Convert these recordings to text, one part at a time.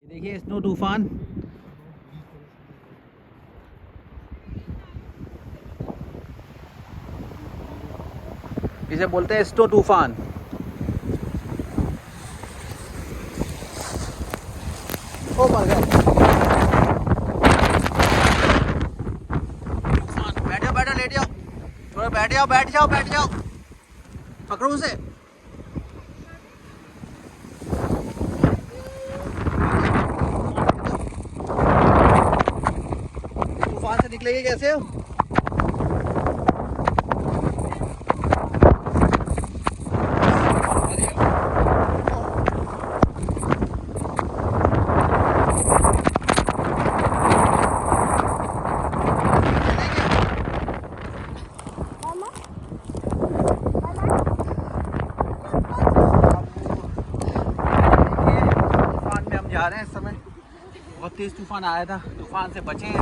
देखिए स्नो तूफान। इसे बोलते हैं स्नो तूफान। ओ माय गॉड, बैठ जाओ बैठ जाओ, लेट जाओ, थोड़ा बैठ जाओ बैठ जाओ बैठ जाओ, पकड़ो उसे। तूफान से निकलेंगे कैसे हो? जा रहे हैं इस समय, बहुत तेज तूफान आया था, तूफान से बचे हैं।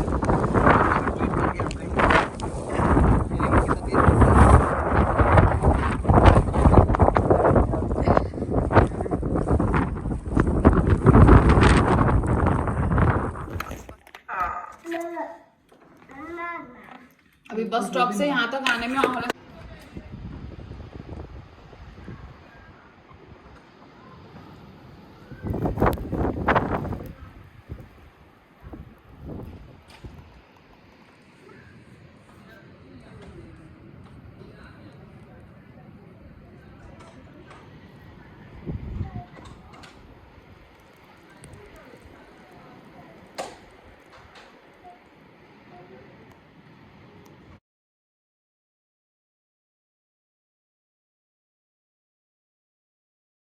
अभी बस स्टॉप से यहाँ तक आने में